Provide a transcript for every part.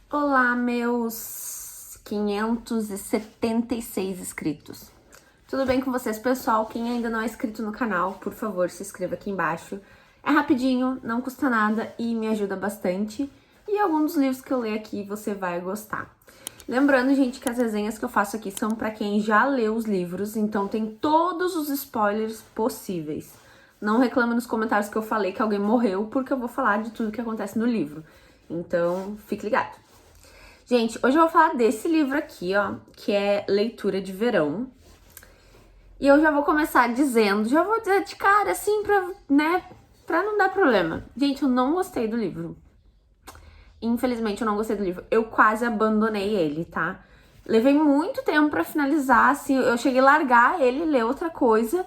Olá, meus 576 inscritos. Tudo bem com vocês, pessoal? Quem ainda não é inscrito no canal, por favor, se inscreva aqui embaixo. É rapidinho, não custa nada e me ajuda bastante. E alguns dos livros que eu leio aqui você vai gostar. Lembrando, gente, que as resenhas que eu faço aqui são para quem já leu os livros, então tem todos os spoilers possíveis. Não reclame nos comentários que eu falei que alguém morreu, porque eu vou falar de tudo que acontece no livro. Então, fique ligado. Gente, hoje eu vou falar desse livro aqui, ó, que é Leitura de Verão. E eu já vou começar dizendo, já vou dizer de cara, assim, pra não dar problema. Gente, eu não gostei do livro. Infelizmente, eu não gostei do livro. Eu quase abandonei ele, tá? Levei muito tempo pra finalizar, assim, eu cheguei a largar ele, ler outra coisa,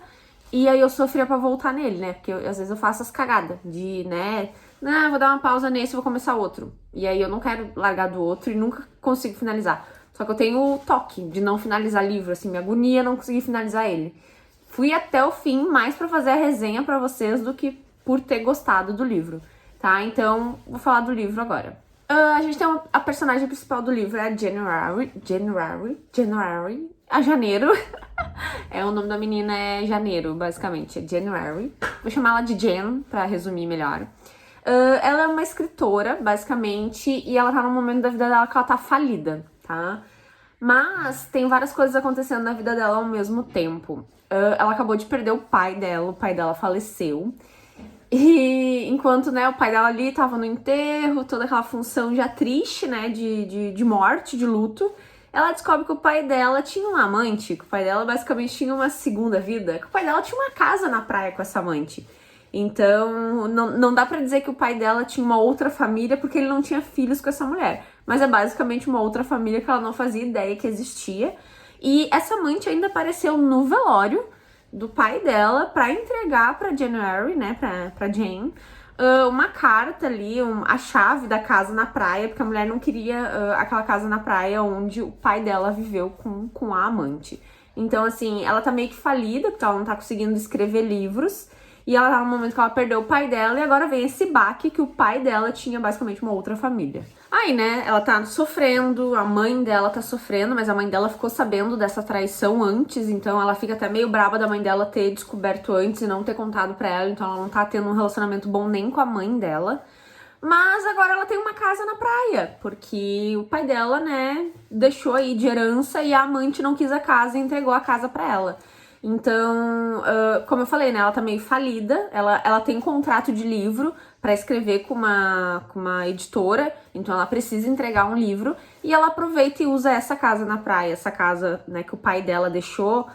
e aí eu sofria pra voltar nele, né? Porque às vezes eu faço as cagadas de, né... Não, vou dar uma pausa nesse e vou começar outro. E aí eu não quero largar do outro e nunca consigo finalizar. Só que eu tenho o toque de não finalizar livro, assim, me agonia não conseguir finalizar ele. Fui até o fim mais pra fazer a resenha pra vocês do que por ter gostado do livro, tá? Então, vou falar do livro agora. A gente tem a personagem principal do livro, é a January, a Janeiro. O nome da menina é Janeiro, basicamente, é January. Vou chamar ela de Jen, pra resumir melhor. Ela é uma escritora, basicamente, e ela tá num momento da vida dela que ela tá falida, tá? Mas tem várias coisas acontecendo na vida dela ao mesmo tempo. Ela acabou de perder o pai dela faleceu. E enquanto, né, o pai dela ali tava no enterro, toda aquela função já triste, né, de morte, de luto, ela descobre que o pai dela tinha um amante, que o pai dela basicamente tinha uma segunda vida, que o pai dela tinha uma casa na praia com essa amante. Então, não dá pra dizer que o pai dela tinha uma outra família porque ele não tinha filhos com essa mulher. Mas é basicamente uma outra família que ela não fazia ideia que existia. E essa amante ainda apareceu no velório do pai dela pra entregar pra January, né, pra Jane, uma carta ali, a chave da casa na praia, porque a mulher não queria aquela casa na praia onde o pai dela viveu com a amante. Então, assim, ela tá meio que falida, porque ela não tá conseguindo escrever livros. E ela tá no momento que ela perdeu o pai dela e agora vem esse baque que o pai dela tinha basicamente uma outra família. Aí, né, ela tá sofrendo, a mãe dela tá sofrendo, mas a mãe dela ficou sabendo dessa traição antes, então ela fica até meio braba da mãe dela ter descoberto antes e não ter contado pra ela, então ela não tá tendo um relacionamento bom nem com a mãe dela. Mas agora ela tem uma casa na praia, porque o pai dela, né, deixou aí de herança e a amante não quis a casa e entregou a casa pra ela. Então, como eu falei, né, ela tá meio falida, ela tem um contrato de livro pra escrever com uma editora, então ela precisa entregar um livro, e ela aproveita e usa essa casa na praia, essa casa, né, que o pai dela deixou,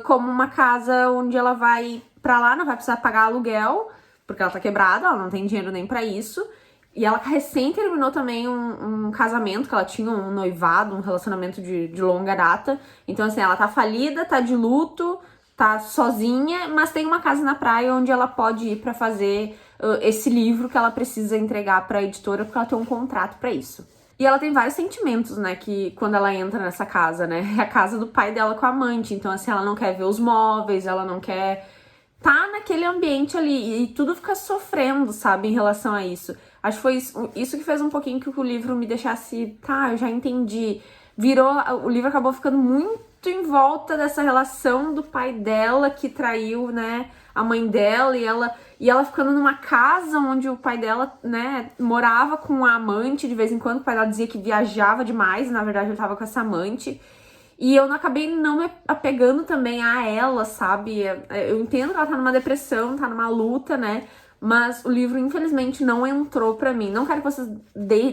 como uma casa onde ela vai pra lá, não vai precisar pagar aluguel, porque ela tá quebrada, ela não tem dinheiro nem pra isso. E ela recém terminou também um casamento, que ela tinha um noivado, um relacionamento de longa data. Então, assim, ela tá falida, tá de luto, tá sozinha, mas tem uma casa na praia onde ela pode ir pra fazer esse livro que ela precisa entregar pra editora, porque ela tem um contrato pra isso. E ela tem vários sentimentos, né, que quando ela entra nessa casa, né, é a casa do pai dela com a amante. Então, assim, ela não quer ver os móveis, ela não quer tá naquele ambiente ali e tudo fica sofrendo, sabe, em relação a isso. Acho que foi isso que fez um pouquinho que o livro me deixasse, tá, eu já entendi. O livro acabou ficando muito em volta dessa relação do pai dela que traiu, né, a mãe dela e ela ficando numa casa onde o pai dela, né, morava com a amante de vez em quando. O pai dela dizia que viajava demais, na verdade ele tava com essa amante. E eu não acabei não me apegando também a ela, sabe? Eu entendo que ela tá numa depressão, tá numa luta, né? Mas o livro, infelizmente, não entrou pra mim. Não quero que vocês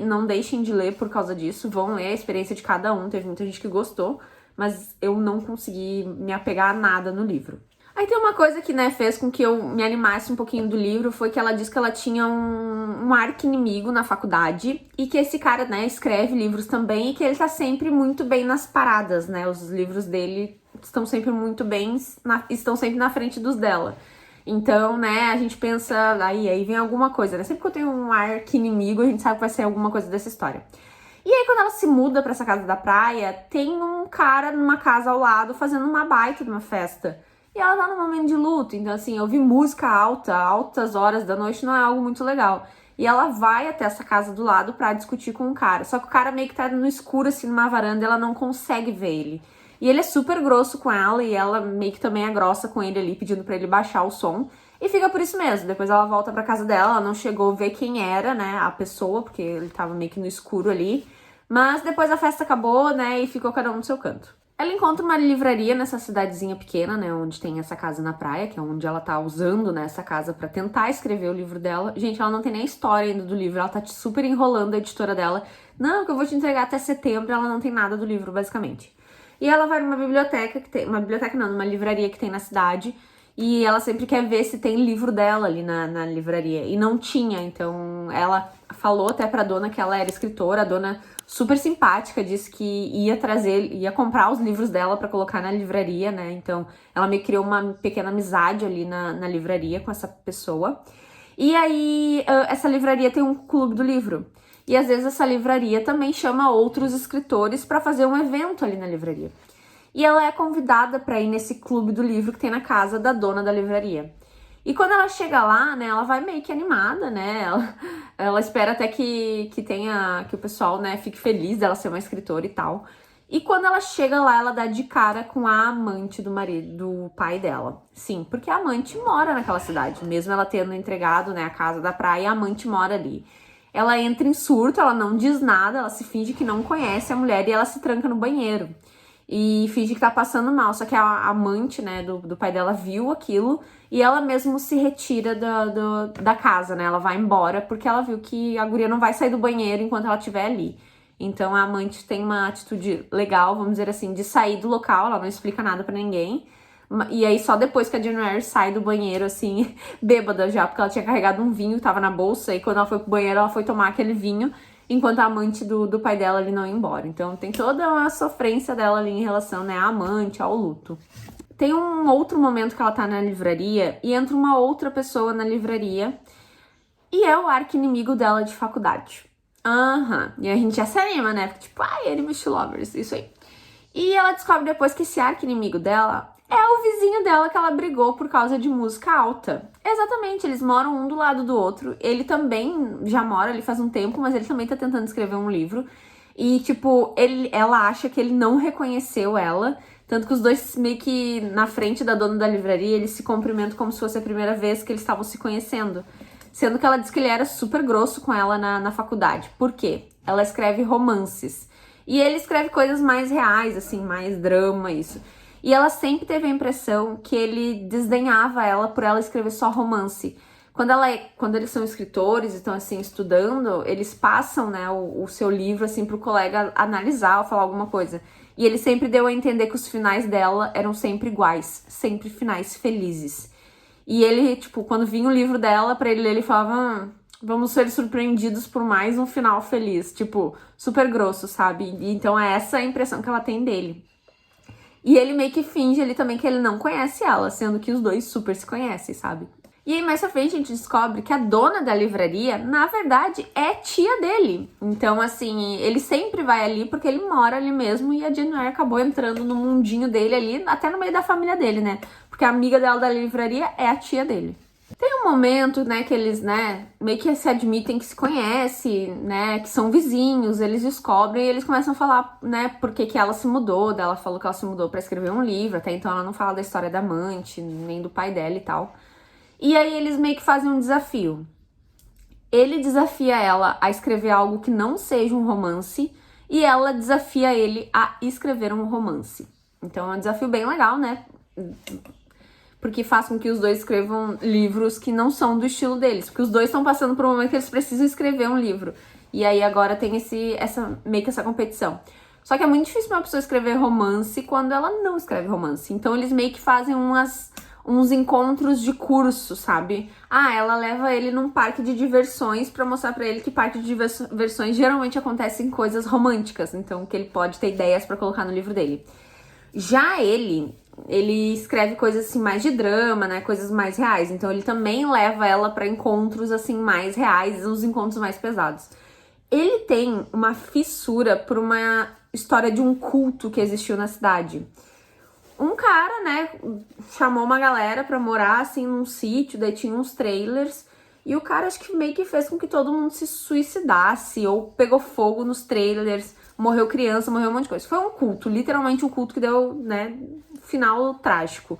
não deixem de ler por causa disso. Vão ler a experiência de cada um. Teve muita gente que gostou, mas eu não consegui me apegar a nada no livro. Aí tem uma coisa que, né, fez com que eu me animasse um pouquinho do livro, foi que ela disse que ela tinha um arqui-inimigo na faculdade e que esse cara, né, escreve livros também e que ele tá sempre muito bem nas paradas, né, os livros dele estão sempre muito bem, estão sempre na frente dos dela. Então, né, a gente pensa, aí vem alguma coisa, né, sempre que eu tenho um arqui-inimigo, a gente sabe que vai ser alguma coisa dessa história. E aí, quando ela se muda pra essa casa da praia, tem um cara numa casa ao lado fazendo uma baita de uma festa. E ela tá num momento de luto, então assim, ouvir música alta, altas horas da noite não é algo muito legal. E ela vai até essa casa do lado pra discutir com o cara. Só que o cara meio que tá no escuro, assim, numa varanda, e ela não consegue ver ele. E ele é super grosso com ela, e ela meio que também é grossa com ele ali, pedindo pra ele baixar o som. E fica por isso mesmo. Depois ela volta pra casa dela, ela não chegou a ver quem era, né, a pessoa, porque ele tava meio que no escuro ali. Mas depois a festa acabou, né, e ficou cada um no seu canto. Ela encontra uma livraria nessa cidadezinha pequena, né, onde tem essa casa na praia, que é onde ela tá usando, né, essa casa pra tentar escrever o livro dela. Gente, ela não tem nem a história ainda do livro, ela tá super enrolando a editora dela. Não, que eu vou te entregar até setembro, ela não tem nada do livro, basicamente. E ela vai numa biblioteca, numa livraria que tem na cidade, e ela sempre quer ver se tem livro dela ali na livraria. E não tinha, então ela falou até pra dona que ela era escritora, a dona super simpática, disse que ia comprar os livros dela pra colocar na livraria, né? Então ela meio que criou uma pequena amizade ali na livraria com essa pessoa. E aí essa livraria tem um clube do livro. E às vezes essa livraria também chama outros escritores pra fazer um evento ali na livraria. E ela é convidada pra ir nesse clube do livro que tem na casa da dona da livraria. E quando ela chega lá, né, ela vai meio que animada, né, ela espera até que o pessoal, né, fique feliz dela ser uma escritora e tal. E quando ela chega lá, ela dá de cara com a amante do pai dela. Sim, porque a amante mora naquela cidade, mesmo ela tendo entregado, né, a casa da praia, a amante mora ali. Ela entra em surto, ela não diz nada, ela se finge que não conhece a mulher e ela se tranca no banheiro. E finge que tá passando mal, só que a amante, né, do pai dela viu aquilo e ela mesmo se retira da casa, né, ela vai embora porque ela viu que a guria não vai sair do banheiro enquanto ela estiver ali. Então a amante tem uma atitude legal, vamos dizer assim, de sair do local, ela não explica nada pra ninguém. E aí só depois que a Jane Eyre sai do banheiro, assim, bêbada já, porque ela tinha carregado um vinho, tava na bolsa, e quando ela foi pro banheiro, ela foi tomar aquele vinho, enquanto a amante do pai dela ali não ia embora. Então tem toda uma sofrência dela ali em relação, né, à amante, ao luto. Tem um outro momento que ela tá na livraria e entra uma outra pessoa na livraria e é o arqui-inimigo dela de faculdade. E a gente já se anima, né? Porque, tipo, enemies to lovers, isso aí. E ela descobre depois que esse arqui-inimigo dela é o vizinho dela que ela brigou por causa de música alta. Exatamente, eles moram um do lado do outro. Ele também já mora ali faz um tempo, mas ele também tá tentando escrever um livro. E, tipo, ela acha que ele não reconheceu ela. Tanto que os dois, meio que na frente da dona da livraria, eles se cumprimentam como se fosse a primeira vez que eles estavam se conhecendo. Sendo que ela disse que ele era super grosso com ela na faculdade. Por quê? Ela escreve romances. E ele escreve coisas mais reais, assim, mais drama, isso. E ela sempre teve a impressão que ele desdenhava ela por ela escrever só romance. Quando eles são escritores e estão, assim, estudando, eles passam, né, o seu livro, assim, pro colega analisar ou falar alguma coisa. E ele sempre deu a entender que os finais dela eram sempre iguais, sempre finais felizes. E ele, tipo, quando vinha o livro dela pra ele ler, ele falava... vamos ser surpreendidos por mais um final feliz. Tipo, super grosso, sabe? E então é essa a impressão que ela tem dele. E ele meio que finge ali também que ele não conhece ela, sendo que os dois super se conhecem, sabe? E aí mais pra frente a gente descobre que a dona da livraria, na verdade, é tia dele. Então, assim, ele sempre vai ali porque ele mora ali mesmo e a Jane Eyre acabou entrando no mundinho dele ali, até no meio da família dele, né? Porque a amiga dela da livraria é a tia dele. Tem um momento, né, que eles, né, meio que se admitem que se conhecem, né, que são vizinhos, eles descobrem e eles começam a falar, né, por que ela se mudou. Ela falou que ela se mudou pra escrever um livro, até então ela não fala da história da amante, nem do pai dela e tal. E aí eles meio que fazem um desafio. Ele desafia ela a escrever algo que não seja um romance e ela desafia ele a escrever um romance. Então é um desafio bem legal, né? Porque faz com que os dois escrevam livros que não são do estilo deles. Porque os dois estão passando por um momento que eles precisam escrever um livro. E aí agora tem meio que essa competição. Só que é muito difícil uma pessoa escrever romance quando ela não escreve romance. Então eles meio que fazem uns encontros de curso, sabe? Ela leva ele num parque de diversões pra mostrar pra ele que parque de diversões geralmente acontecem coisas românticas. Então que ele pode ter ideias pra colocar no livro dele. Já ele escreve coisas assim mais de drama, né, coisas mais reais. Então ele também leva ela pra encontros assim mais reais, uns encontros mais pesados. Ele tem uma fissura por uma história de um culto que existiu na cidade. Um cara, né, chamou uma galera pra morar assim num sítio, daí tinha uns trailers E o cara acho que meio que fez com que todo mundo se suicidasse, ou pegou fogo nos trailers, morreu criança, morreu um monte de coisa. Foi um culto, literalmente um culto que deu, né, final trágico.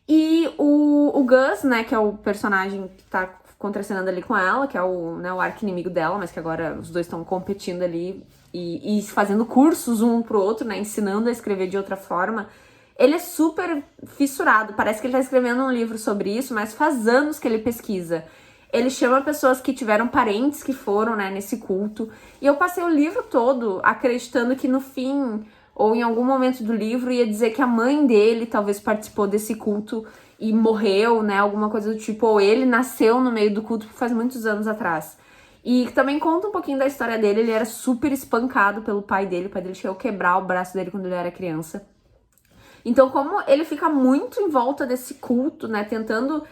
E o Gus, né, que é o personagem que tá contracenando ali com ela, que é o, né, o arqui-inimigo dela, mas que agora os dois estão competindo ali e fazendo cursos um pro outro, né, ensinando a escrever de outra forma. Ele é super fissurado, parece que ele tá escrevendo um livro sobre isso, mas faz anos que ele pesquisa. Ele chama pessoas que tiveram parentes que foram, né, nesse culto. E eu passei o livro todo acreditando que no fim, ou em algum momento do livro, ia dizer que a mãe dele talvez participou desse culto e morreu, né, alguma coisa do tipo. Ou ele nasceu no meio do culto faz muitos anos atrás. E também conta um pouquinho da história dele. Ele era super espancado pelo pai dele. O pai dele chegou a quebrar o braço dele quando ele era criança. Então, como ele fica muito em volta desse culto, né,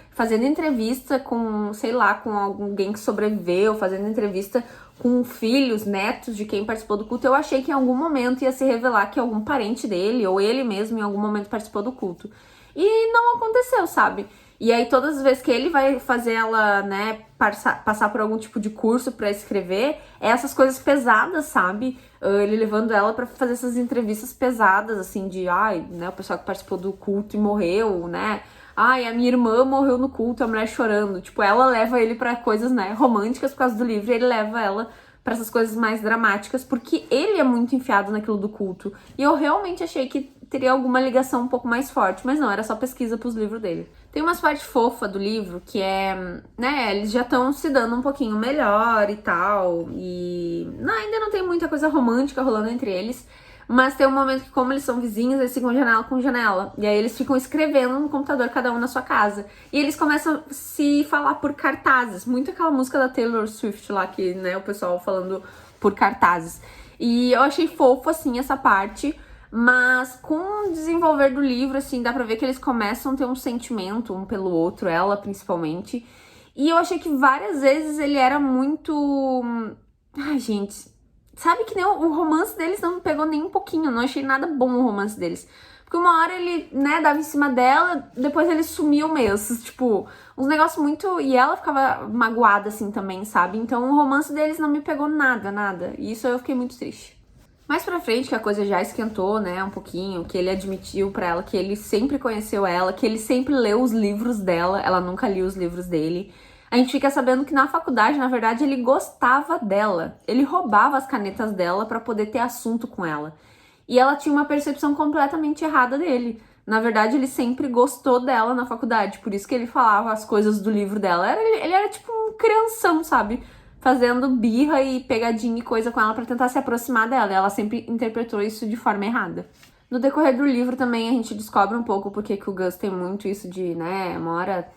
fazendo entrevista com, sei lá, com alguém que sobreviveu, fazendo entrevista com filhos, netos de quem participou do culto, eu achei que em algum momento ia se revelar que algum parente dele, ou ele mesmo, em algum momento participou do culto. E não aconteceu, sabe? E aí, todas as vezes que ele vai fazer ela, né, passar por algum tipo de curso pra escrever, é essas coisas pesadas, sabe? Ele levando ela pra fazer essas entrevistas pesadas, assim, de, ai, né, o pessoal que participou do culto e morreu, né? Ai, a minha irmã morreu no culto, a mulher chorando. Tipo, ela leva ele pra coisas, né, românticas por causa do livro, e ele leva ela pra essas coisas mais dramáticas, porque ele é muito enfiado naquilo do culto. E eu realmente achei que teria alguma ligação um pouco mais forte, mas não, era só pesquisa pros livros dele. Tem umas partes fofas do livro que é, né, eles já estão se dando um pouquinho melhor e tal, e ainda não tem muita coisa romântica rolando entre eles, mas tem um momento que, como eles são vizinhos, eles ficam janela com janela, e aí eles ficam escrevendo no computador, cada um na sua casa, e eles começam a se falar por cartazes, muito aquela música da Taylor Swift lá, que, né, o pessoal falando por cartazes, e eu achei fofo, assim, essa parte. Mas com o desenvolver do livro, assim, dá pra ver que eles começam a ter um sentimento um pelo outro, ela principalmente. E eu achei que várias vezes ele era muito... Ai, gente, sabe que nem o romance deles não me pegou nem um pouquinho, não achei nada bom o romance deles. Porque uma hora ele, né, dava em cima dela, depois ele sumiu mesmo, tipo, uns negócios muito... E ela ficava magoada, assim, também, sabe? Então o romance deles não me pegou nada, nada. E isso eu fiquei muito triste. Mais pra frente, que a coisa já esquentou, né, um pouquinho, que ele admitiu pra ela que ele sempre conheceu ela, que ele sempre leu os livros dela, ela nunca lia os livros dele. A gente fica sabendo que na faculdade, na verdade, ele gostava dela. Ele roubava as canetas dela pra poder ter assunto com ela. E ela tinha uma percepção completamente errada dele. Na verdade, ele sempre gostou dela na faculdade, por isso que ele falava as coisas do livro dela. Ele era tipo um crianção, sabe? Fazendo birra e pegadinha e coisa com ela pra tentar se aproximar dela. E ela sempre interpretou isso de forma errada. No decorrer do livro também a gente descobre um pouco porque que o Gus tem muito isso de, né, uma hora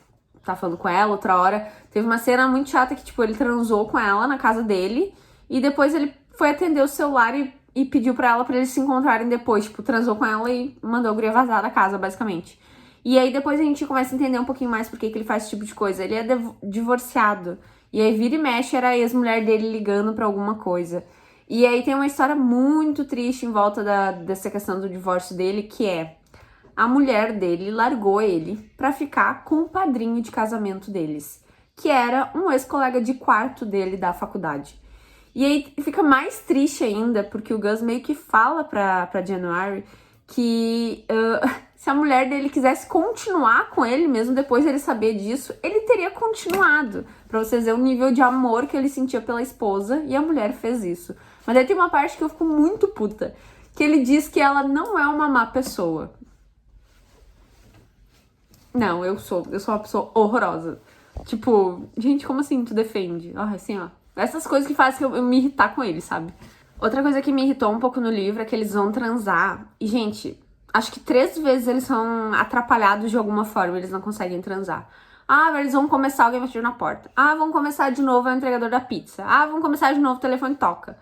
tá falando com ela, outra hora... Teve uma cena muito chata que, tipo, ele transou com ela na casa dele e depois ele foi atender o celular e pediu pra eles se encontrarem depois. Tipo, transou com ela e mandou a guria vazar da casa, basicamente. E aí depois a gente começa a entender um pouquinho mais por que ele faz esse tipo de coisa. Ele é divorciado. E aí vira e mexe era a ex-mulher dele ligando pra alguma coisa. E aí tem uma história muito triste em volta dessa questão do divórcio dele, que é... A mulher dele largou ele pra ficar com o padrinho de casamento deles, que era um ex-colega de quarto dele da faculdade. E aí fica mais triste ainda, porque o Gus meio que fala pra January que se a mulher dele quisesse continuar com ele, mesmo depois dele saber disso, ele teria continuado. Pra vocês verem o nível de amor que ele sentia pela esposa, e a mulher fez isso. Mas aí tem uma parte que eu fico muito puta, que ele diz que ela não é uma má pessoa. Não, eu sou uma pessoa horrorosa. Tipo, gente, como assim tu defende? Ah, assim, ó. Essas coisas que fazem eu me irritar com ele, sabe? Outra coisa que me irritou um pouco no livro é que eles vão transar. E, gente, acho que 3 vezes eles são atrapalhados de alguma forma, eles não conseguem transar. Ah, eles vão começar, alguém bater na porta. Ah, vão começar de novo, é o entregador da pizza. Ah, vão começar de novo, o telefone toca.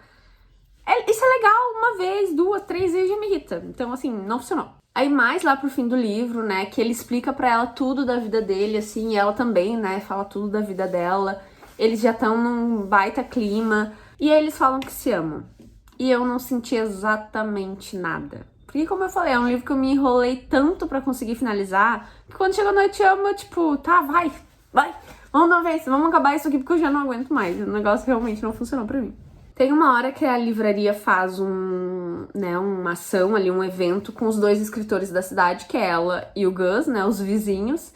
Isso é legal, uma vez, 2, 3 vezes já me irrita. Então, assim, não funcionou. Aí mais lá pro fim do livro, né, que ele explica pra ela tudo da vida dele, assim, e ela também, né, fala tudo da vida dela. Eles já estão num baita clima, e aí eles falam que se amam. E eu não senti exatamente nada. Porque, como eu falei, é um livro que eu me enrolei tanto pra conseguir finalizar, que quando chegou no Eu Te Amo, eu tipo, tá, vai, Vamos dar uma vez, vamos acabar isso aqui porque eu já não aguento mais. O negócio realmente não funcionou pra mim. Tem uma hora que a livraria faz uma ação ali, um evento com os 2 escritores da cidade, que é ela e o Gus, né, os vizinhos.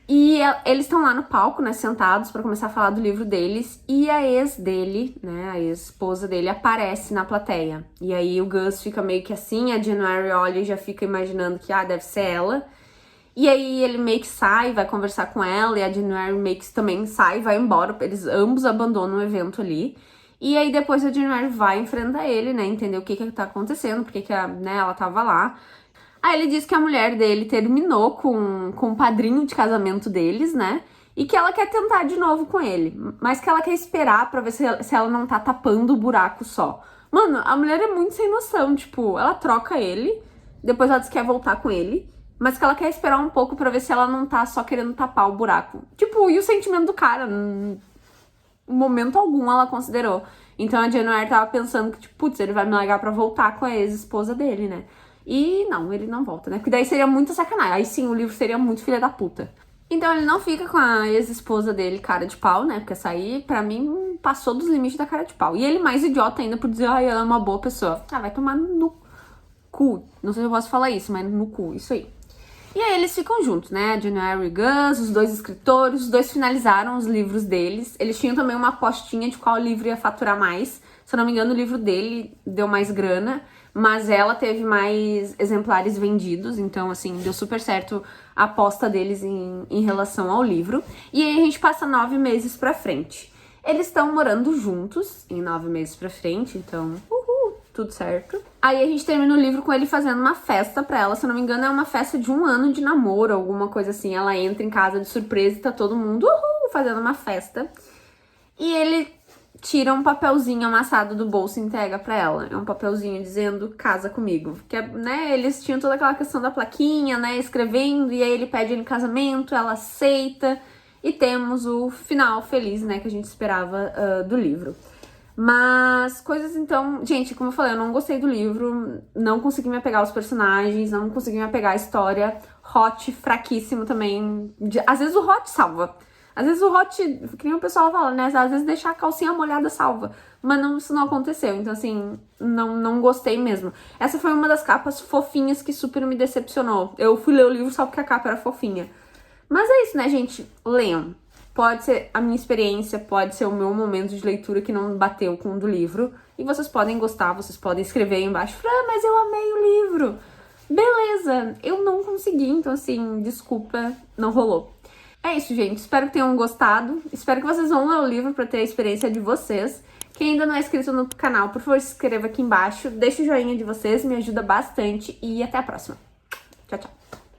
E eles estão lá no palco, né, sentados pra começar a falar do livro deles. E a ex dele, né, a ex-esposa dele, aparece na plateia. E aí o Gus fica meio que assim, a January olha e já fica imaginando que, deve ser ela. E aí ele meio que sai, vai conversar com ela, e a January meio que também sai, vai embora. Eles ambos abandonam o evento ali. E aí depois a January vai enfrentar ele, né, entender o que tá acontecendo, porque que ela tava lá. Aí ele diz que a mulher dele terminou com o padrinho de casamento deles, né, e que ela quer tentar de novo com ele, mas que ela quer esperar pra ver se ela não tá tapando o buraco só. Mano, a mulher é muito sem noção, tipo, ela troca ele, depois ela diz que quer voltar com ele, mas que ela quer esperar um pouco pra ver se ela não tá só querendo tapar o buraco. Tipo, e o sentimento do cara? Em momento algum ela considerou. Então a January tava pensando que, tipo, putz, ele vai me largar pra voltar com a ex-esposa dele, né? E não, ele não volta, né? Porque daí seria muito sacanagem. Aí sim, o livro seria muito filha da puta. Então ele não fica com a ex-esposa dele, cara de pau, né? Porque essa aí, pra mim, passou dos limites da cara de pau. E ele mais idiota ainda por dizer, ela é uma boa pessoa. Vai tomar no cu. Não sei se eu posso falar isso, mas no cu, isso aí. E aí eles ficam juntos, né? A January e Gus, os 2 escritores, os 2 finalizaram os livros deles. Eles tinham também uma apostinha de qual livro ia faturar mais. Se eu não me engano, o livro dele deu mais grana, mas ela teve mais exemplares vendidos. Então, assim, deu super certo a aposta deles em relação ao livro. E aí a gente passa 9 meses pra frente. Eles estão morando juntos em 9 meses pra frente, então... tudo certo. Aí a gente termina o livro com ele fazendo uma festa pra ela, se eu não me engano é uma festa de 1 ano de namoro, alguma coisa assim. Ela entra em casa de surpresa e tá todo mundo fazendo uma festa. E ele tira um papelzinho amassado do bolso e entrega pra ela. É um papelzinho dizendo, casa comigo. Que, né, eles tinham toda aquela questão da plaquinha, né, escrevendo, e aí ele pede ele em casamento, ela aceita. E temos o final feliz, né, que a gente esperava do livro. Mas coisas então... Gente, como eu falei, eu não gostei do livro, não consegui me apegar aos personagens, não consegui me apegar à história. Hot, fraquíssimo também. Às vezes o Hot salva. Às vezes o Hot, que nem o pessoal fala, né? Às vezes deixar a calcinha molhada salva. Mas não, isso não aconteceu. Então, assim, não gostei mesmo. Essa foi uma das capas fofinhas que super me decepcionou. Eu fui ler o livro só porque a capa era fofinha. Mas é isso, né, gente? Leiam. Pode ser a minha experiência, pode ser o meu momento de leitura que não bateu com o do livro. E vocês podem gostar, vocês podem escrever aí embaixo. Mas eu amei o livro. Beleza, eu não consegui, então assim, desculpa, não rolou. É isso, gente. Espero que tenham gostado. Espero que vocês vão ler o livro pra ter a experiência de vocês. Quem ainda não é inscrito no canal, por favor, se inscreva aqui embaixo. Deixa o joinha de vocês, me ajuda bastante. E até a próxima. Tchau, tchau.